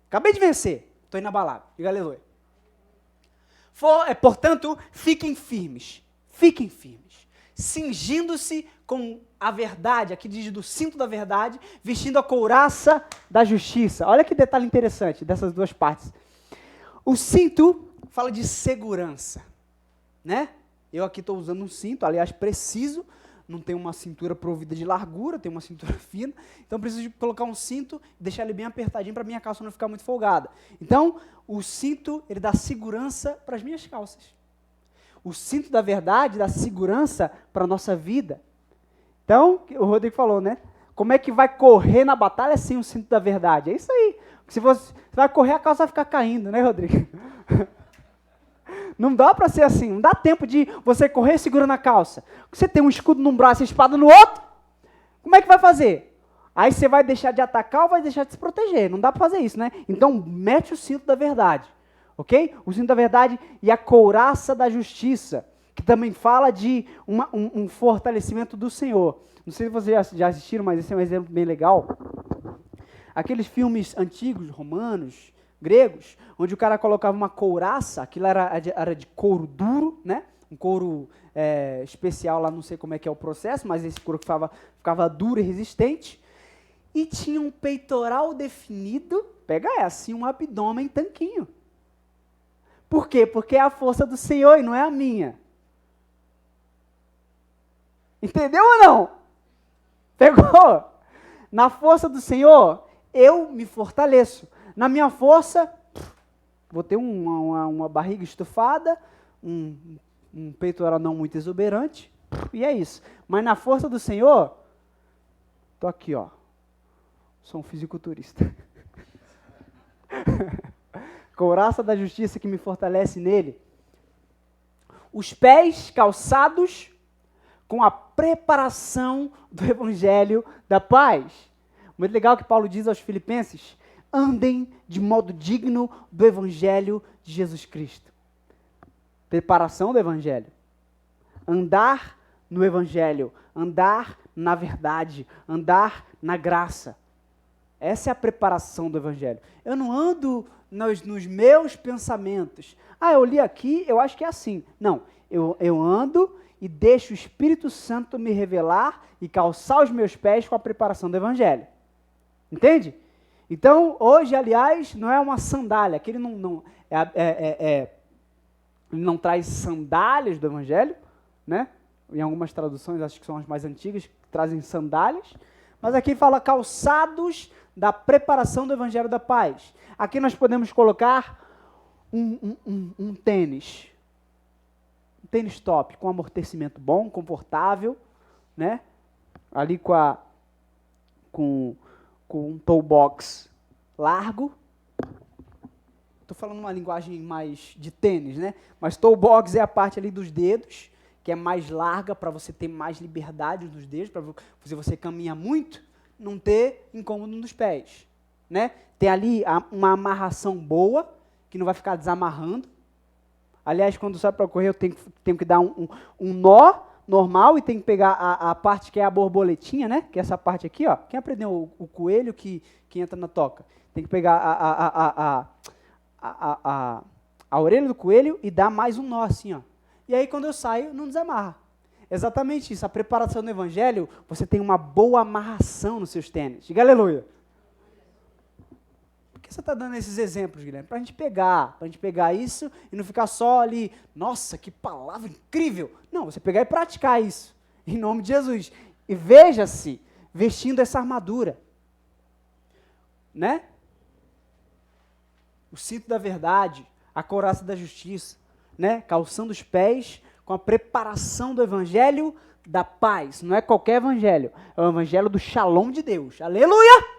Acabei de vencer, estou inabalável. Diga aleluia. Portanto, fiquem firmes, cingindo-se com a verdade, aqui diz do cinto da verdade, vestindo a couraça da justiça. Olha que detalhe interessante dessas duas partes. O cinto fala de segurança, né? Eu aqui estou usando um cinto, aliás, preciso, não tenho uma cintura provida de largura, tenho uma cintura fina, então preciso de colocar um cinto e deixar ele bem apertadinho para minha calça não ficar muito folgada. Então, o cinto, ele dá segurança para as minhas calças. O cinto da verdade dá segurança para a nossa vida. Então, o Rodrigo falou, né? Como é que vai correr na batalha sem o cinto da verdade? É isso aí. Se você vai correr, a calça vai ficar caindo, né, Rodrigo? Não dá para ser assim, não dá tempo de você correr segurando a calça. Você tem um escudo num braço e espada no outro, como é que vai fazer? Aí você vai deixar de atacar ou vai deixar de se proteger, não dá para fazer isso, né? Então, mete o cinto da verdade. ok? O cinto da verdade e a couraça da justiça, que também fala de um fortalecimento do Senhor. Não sei se vocês já assistiram, mas esse é um exemplo bem legal. Aqueles filmes antigos, romanos, gregos, onde o cara colocava uma couraça, aquilo era de couro duro, né? Um couro especial lá, não sei como é que é o processo, mas esse couro ficava duro e resistente. E tinha um peitoral definido, pega essa, e um abdômen tanquinho. Por quê? Porque é a força do Senhor e não é a minha. Entendeu ou não? Pegou? Na força do Senhor, eu me fortaleço. Na minha força, vou ter uma barriga estufada, um peitoral não muito exuberante, e é isso. Mas na força do Senhor, tô aqui, ó. Sou um fisiculturista. Couraça da justiça que me fortalece nele. Os pés calçados com a preparação do evangelho da paz. Muito legal que Paulo diz aos Filipenses: andem de modo digno do evangelho de Jesus Cristo. Preparação do evangelho. Andar no evangelho, andar na verdade, andar na graça. Essa é a preparação do evangelho. Eu não ando nos meus pensamentos. Eu li aqui, eu acho que é assim. Não, eu ando e deixo o Espírito Santo me revelar e calçar os meus pés com a preparação do evangelho. Entende? Então, hoje, aliás, não é uma sandália, que ele não traz sandálias do evangelho, né? Em algumas traduções, acho que são as mais antigas, que trazem sandálias, mas aqui fala calçados da preparação do evangelho da paz. Aqui nós podemos colocar um tênis. Um tênis top, com amortecimento bom, confortável, né? Ali com um toe box largo. Estou falando uma linguagem mais de tênis, né? Mas toe box é a parte ali dos dedos, que é mais larga para você ter mais liberdade nos dedos, para você caminha muito, não ter incômodo nos pés, né? Tem ali uma amarração boa, que não vai ficar desamarrando. Aliás, quando sai para correr, eu tenho que dar um nó normal e tenho que pegar a parte que é a borboletinha, né? Que é essa parte aqui, ó. Quem aprendeu o coelho que entra na toca? Tem que pegar a orelha do coelho e dar mais um nó assim, ó. E aí, quando eu saio, não desamarra. Exatamente isso. A preparação do evangelho, você tem uma boa amarração nos seus tênis. Diga aleluia. Por que você está dando esses exemplos, Guilherme? Para a gente pegar isso e não ficar só ali, nossa, que palavra incrível. Não, você pegar e praticar isso, em nome de Jesus. E veja-se vestindo essa armadura, né? O cinto da verdade, a couraça da justiça, né? Calçando os pés com a preparação do evangelho da paz. Não é qualquer evangelho, é o evangelho do shalom de Deus. Aleluia!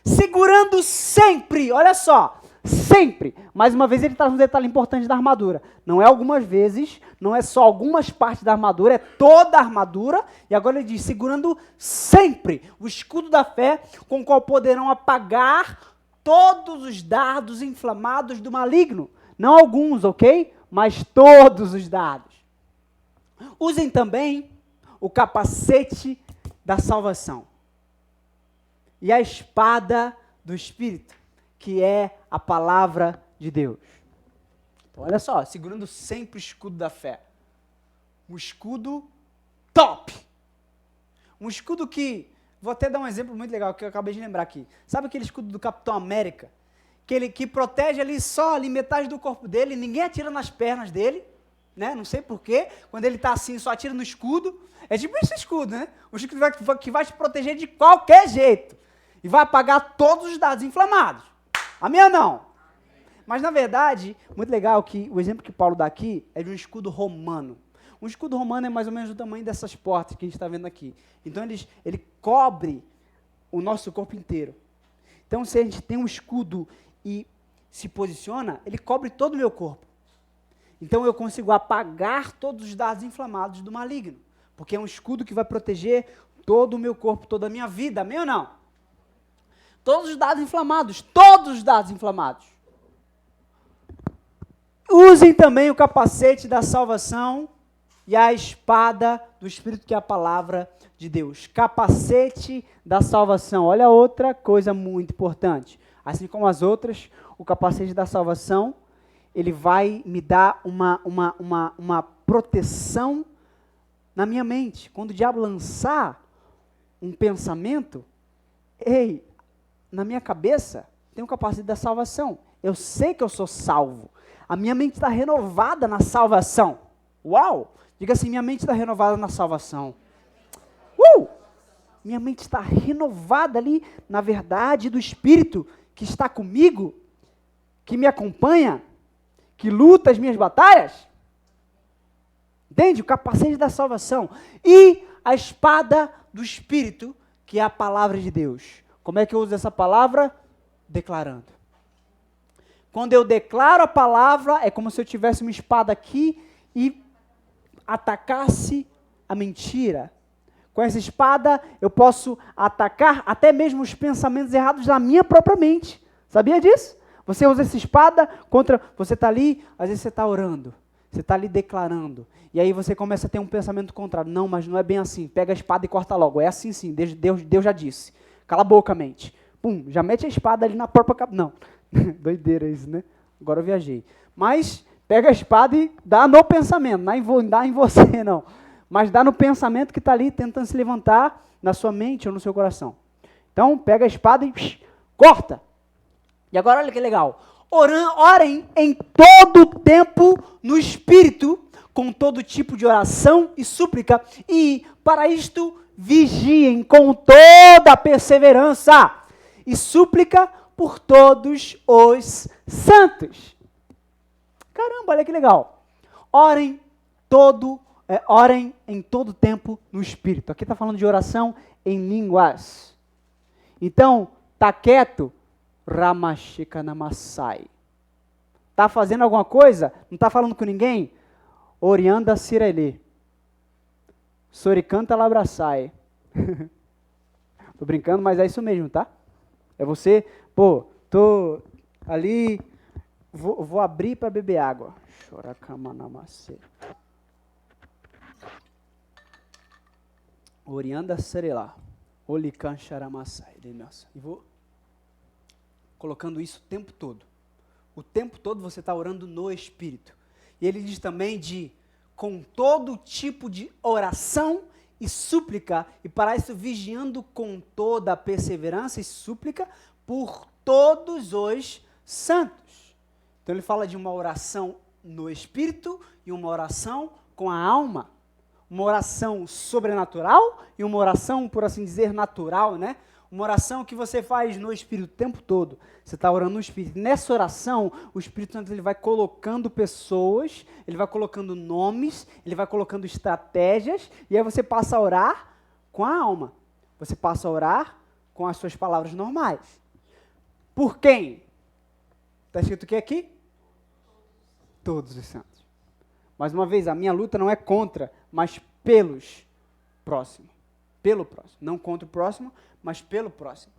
Segurando sempre, olha só, sempre. Mais uma vez ele traz um detalhe importante da armadura. Não é algumas vezes, não é só algumas partes da armadura, é toda a armadura. E agora ele diz, segurando sempre o escudo da fé, com o qual poderão apagar todos os dardos inflamados do maligno. Não alguns, ok? Mas todos os dardos. Usem também o capacete da salvação. E a espada do Espírito, que é a palavra de Deus. Então, olha só, segurando sempre o escudo da fé. Um escudo top. Um escudo que, vou até dar um exemplo muito legal, que eu acabei de lembrar aqui. Sabe aquele escudo do Capitão América? Que protege ali só ali metade do corpo dele, ninguém atira nas pernas dele, né? Não sei porquê, quando ele está assim, só atira no escudo. É tipo esse escudo, né? O escudo que vai te proteger de qualquer jeito. E vai apagar todos os dados inflamados. Amém ou não? Mas, na verdade, muito legal que o exemplo que Paulo dá aqui é de um escudo romano. Um escudo romano é mais ou menos do tamanho dessas portas que a gente está vendo aqui. Então, ele cobre o nosso corpo inteiro. Então, se a gente tem um escudo e se posiciona, ele cobre todo o meu corpo. Então, eu consigo apagar todos os dados inflamados do maligno. Porque é um escudo que vai proteger todo o meu corpo, toda a minha vida. Amém ou não? Todos os dados inflamados, Usem também o capacete da salvação e a espada do Espírito, que é a palavra de Deus. Capacete da salvação. Olha outra coisa muito importante. Assim como as outras, o capacete da salvação, ele vai me dar uma proteção na minha mente. Quando o diabo lançar um pensamento, na minha cabeça tem o capacete da salvação. Eu sei que eu sou salvo. A minha mente está renovada na salvação. Uau! Diga assim, minha mente está renovada na salvação. Minha mente está renovada ali na verdade do Espírito que está comigo, que me acompanha, que luta as minhas batalhas. Entende? O capacete da salvação. E a espada do Espírito, que é a palavra de Deus. Como é que eu uso essa palavra? Declarando. Quando eu declaro a palavra, é como se eu tivesse uma espada aqui e atacasse a mentira. Com essa espada, eu posso atacar até mesmo os pensamentos errados da minha própria mente. Sabia disso? Você usa essa espada contra... Você está ali, às vezes você está orando. Você está ali declarando. E aí você começa a ter um pensamento contrário. Não, mas não é bem assim. Pega a espada e corta logo. É assim sim, Deus já disse. Cala a boca, mente. Pum, já mete a espada ali na própria cabeça. Não, doideira isso, né? Agora eu viajei. Mas pega a espada e dá no pensamento. Não dá em você, não. Mas dá no pensamento que está ali tentando se levantar na sua mente ou no seu coração. Então, pega a espada e corta. E agora olha que legal. Orem em todo tempo no Espírito, com todo tipo de oração e súplica. E, para isto, vigiem com toda a perseverança e súplica por todos os santos. Caramba, olha que legal. Orem em todo tempo no Espírito. Aqui está falando de oração em línguas. Então, está quieto, Ramashika Namassai. Está fazendo alguma coisa? Não está falando com ninguém? Orianda Sirele. Soricanta Labraçai. Tô brincando, mas é isso mesmo, tá? É você, tô ali, vou abrir para beber água. Chorakama Namassai. Orianda Serela, Olikan Charamassai, e vou colocando isso o tempo todo. O tempo todo você está orando no Espírito. E ele diz também com todo tipo de oração e súplica, e para isso vigiando com toda a perseverança e súplica por todos os santos. Então ele fala de uma oração no Espírito e uma oração com a alma. Uma oração sobrenatural e uma oração, por assim dizer, natural, né? Uma oração que você faz no Espírito o tempo todo. Você está orando no Espírito. Nessa oração, o Espírito Santo ele vai colocando pessoas, ele vai colocando nomes, ele vai colocando estratégias, e aí você passa a orar com a alma. Você passa a orar com as suas palavras normais. Por quem? Está escrito o que aqui? Todos os santos. Mais uma vez, a minha luta não é contra, mas pelos próximos. Pelo próximo. Não contra o próximo, mas pelo próximo.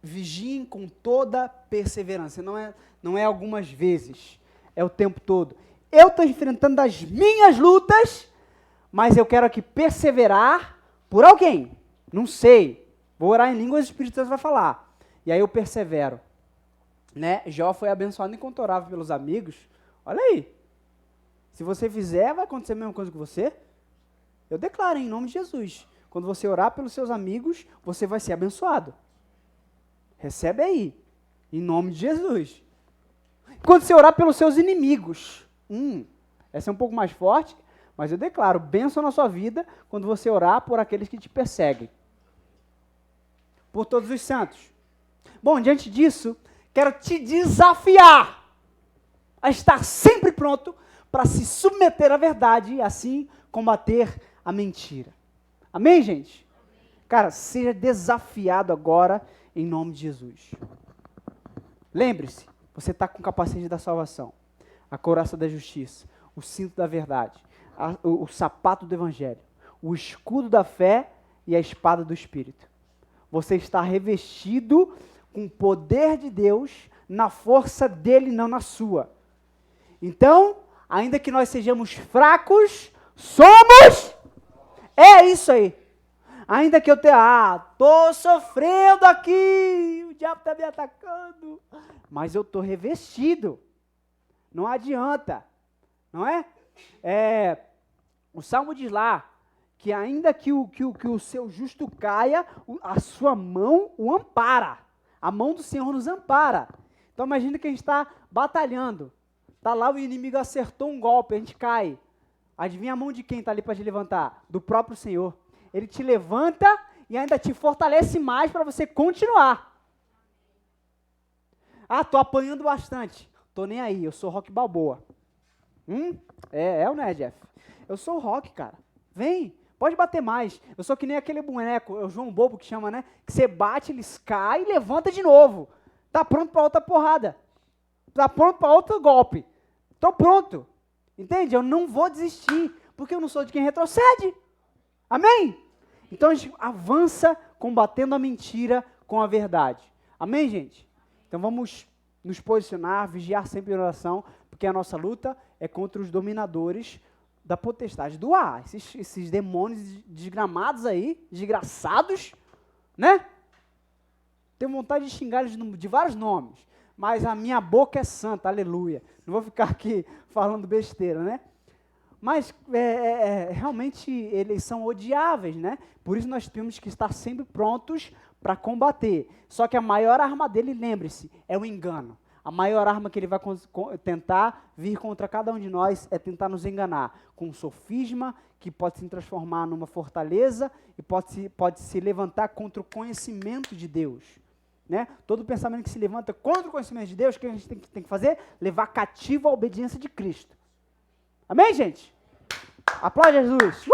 Vigiem com toda perseverança. Não é algumas vezes, é o tempo todo. Eu estou enfrentando as minhas lutas, mas eu quero aqui perseverar por alguém. Não sei. Vou orar em línguas, o Espírito Santo vai falar. E aí eu persevero. Né? Jó foi abençoado enquanto orava pelos amigos. Olha aí. Se você fizer, vai acontecer a mesma coisa com você. Eu declaro em nome de Jesus. Quando você orar pelos seus amigos, você vai ser abençoado. Recebe aí. Em nome de Jesus. Quando você orar pelos seus inimigos. Essa é um pouco mais forte, mas eu declaro bênção na sua vida quando você orar por aqueles que te perseguem. Por todos os santos. Bom, diante disso, quero te desafiar a estar sempre pronto para se submeter à verdade e assim combater a mentira. Amém, gente? Cara, seja desafiado agora em nome de Jesus. Lembre-se, você está com o capacete da salvação, a couraça da justiça, o cinto da verdade, o sapato do evangelho, o escudo da fé e a espada do Espírito. Você está revestido com o poder de Deus na força dele, não na sua. Então, ainda que nós sejamos fracos, somos... É isso aí. Ainda que eu tenha, tô sofrendo aqui, o diabo está me atacando, mas eu estou revestido. Não adianta, não é? O Salmo diz lá, que ainda que o seu justo caia, a sua mão o ampara. A mão do Senhor nos ampara. Então imagina que a gente está batalhando. Está lá, o inimigo acertou um golpe, a gente cai. Adivinha a mão de quem está ali para te levantar? Do próprio Senhor. Ele te levanta e ainda te fortalece mais para você continuar. Estou apanhando bastante. Estou nem aí, eu sou Rock Balboa. Ou não é, Jeff? Eu sou o Rock, cara. Vem, pode bater mais. Eu sou que nem aquele boneco, é o João Bobo que chama, né? Que você bate, eles caem e levanta de novo. Tá pronto para outra porrada. Tá pronto para outro golpe. Tô pronto. Entende? Eu não vou desistir, porque eu não sou de quem retrocede. Amém? Então a gente avança combatendo a mentira com a verdade. Amém, gente? Então vamos nos posicionar, vigiar sempre em oração, porque a nossa luta é contra os dominadores da potestade do ar. Esses demônios desgramados aí, desgraçados, né? Tenho vontade de xingar eles de vários nomes, mas a minha boca é santa, aleluia. Não vou ficar aqui falando besteira, né? Mas realmente eles são odiáveis, né? Por isso nós temos que estar sempre prontos para combater. Só que a maior arma dele, lembre-se, é o engano. A maior arma que ele vai tentar vir contra cada um de nós é tentar nos enganar com um sofisma que pode se transformar numa fortaleza e pode se levantar contra o conhecimento de Deus. Né? Todo pensamento que se levanta contra o conhecimento de Deus, o que a gente tem que fazer? Levar cativo a obediência de Cristo. Amém, gente? Aplaude Jesus.